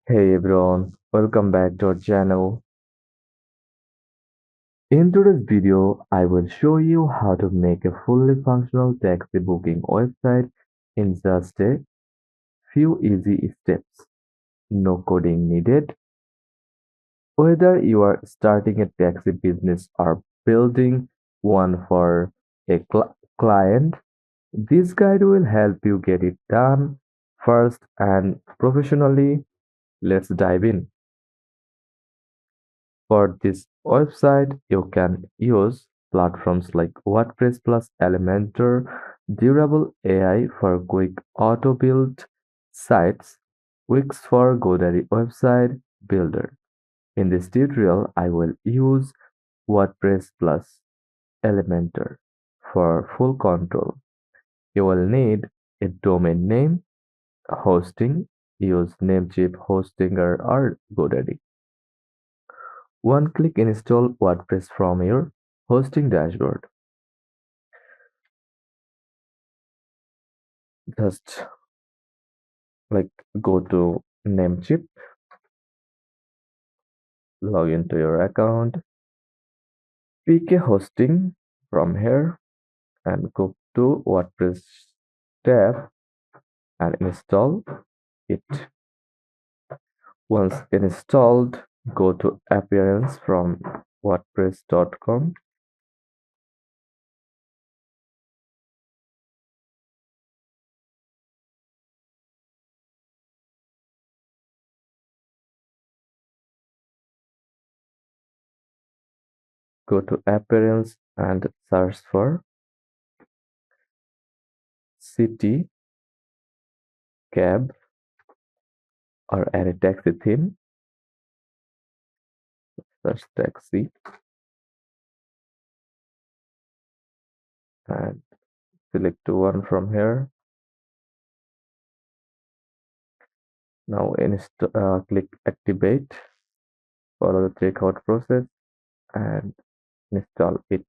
Hey everyone, welcome back to our channel. In today's video, I will show you how to make a fully functional taxi booking website in just a few easy steps. No coding needed. Whether you are starting a taxi business or building one for a client, this guide will help you get it done first and professionally. Let's dive in. For this website, you can use platforms like WordPress plus Elementor, Durable AI for quick auto build sites, Wix for GoDaddy website builder. In this tutorial, I will use WordPress plus Elementor for full control. You will need a domain name, hosting, use Namecheap, Hostinger, or GoDaddy. One-click install WordPress from your hosting dashboard. Just like go to Namecheap, log into your account, pick a hosting from here and go to WordPress tab and install it. Once installed, go to Appearance from WordPress.com. Go to Appearance and search for city, cab, or add a taxi theme. Search taxi and select one from here. Now click activate, follow the checkout process and install it.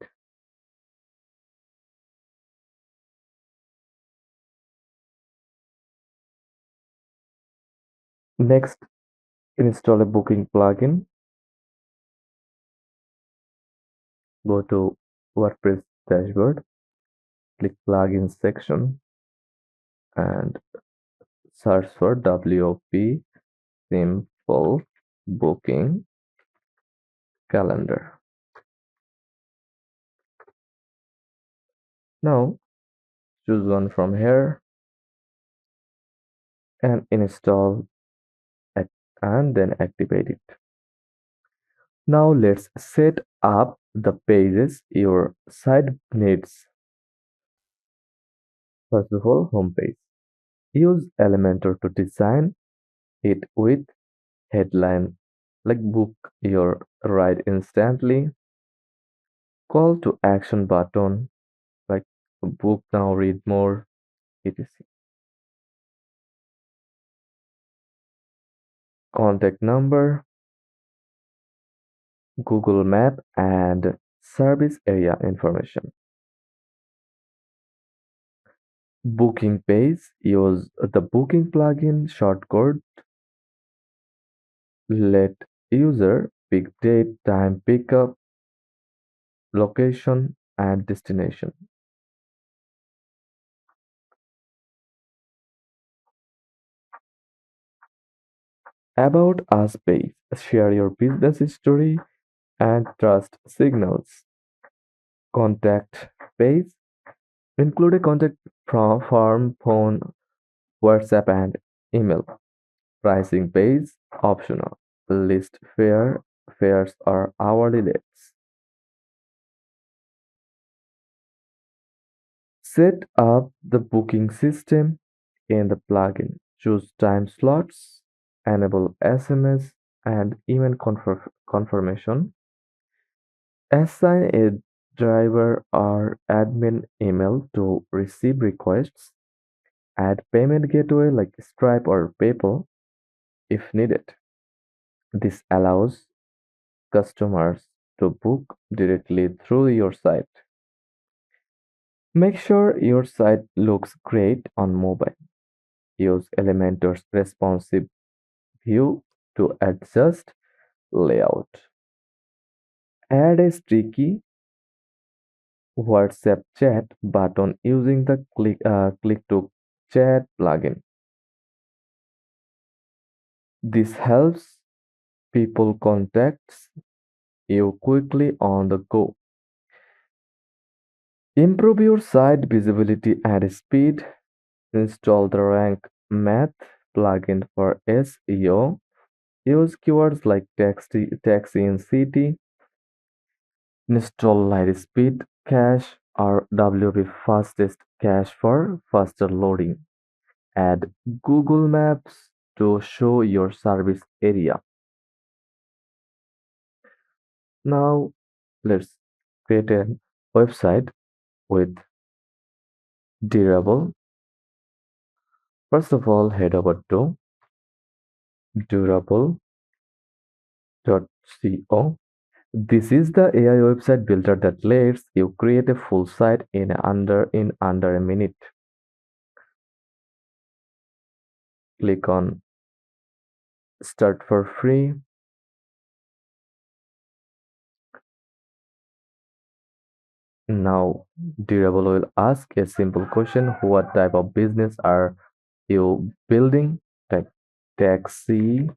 Next, install a booking plugin. Go to WordPress dashboard, click plugins section and search for WP Simple Booking Calendar. Now choose one from here and install it and then activate it. Now let's set up the pages your site needs. First of all, homepage. Use Elementor to design it with headline like book your ride instantly, call to action button like book now, read more, etc. Contact number, Google Map, and service area information. Booking page. Use the booking plugin shortcode. Let user pick date, time, pickup, location, and destination. About us page. Share your business history and trust signals. Contact page. Include a contact form, phone, WhatsApp, and email. Pricing page. Optional. List fares or hourly rates. Set up the booking system in the plugin. Choose time slots, enable SMS and email confirmation. Assign a driver or admin email to receive requests. Add payment gateway like Stripe or PayPal if needed. This allows customers to book directly through your site. Make sure your site looks great on mobile. Use Elementor's responsive view to adjust layout. Add a streaky WhatsApp chat button using the click to chat plugin. This helps people contact you quickly on the go. Improve your site visibility and speed. Install the Rank Math plugin for SEO. Use keywords like taxi in city. Install Lightspeed Cache or WP Fastest Cache for faster loading. Add Google Maps to show your service area. Now let's create a website with Durable. First of all, head over to durable.co. This is the AI website builder that lets you create a full site in under a minute. Click on Start for free. Now, Durable will ask a simple question: what type of business are you building? Like taxi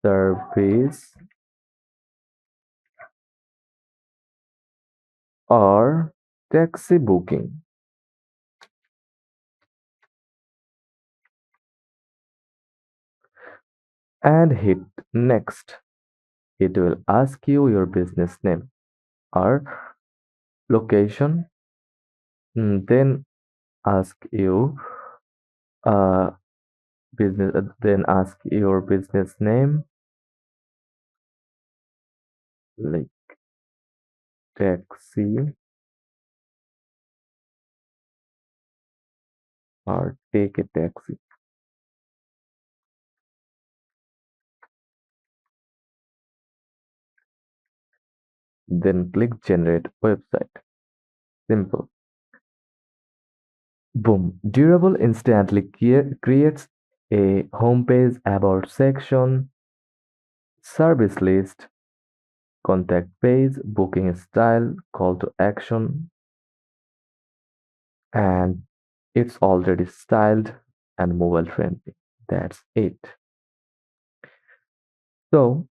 service or taxi booking, and hit next. It will ask you your business name or location, then ask you uh then ask your business name like taxi or take a taxi. Then click generate website. Simple. Boom. Durable instantly creates a homepage, about section, service list, contact page, booking style, call to action, and it's already styled and mobile friendly. That's it. So,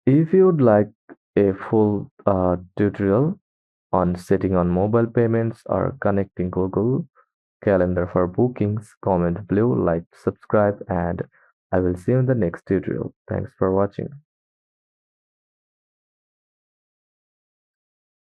if you'd like a full tutorial on setting on mobile payments or connecting Google Calendar for bookings, comment below, like, subscribe, and I will see you in the next tutorial. Thanks for watching.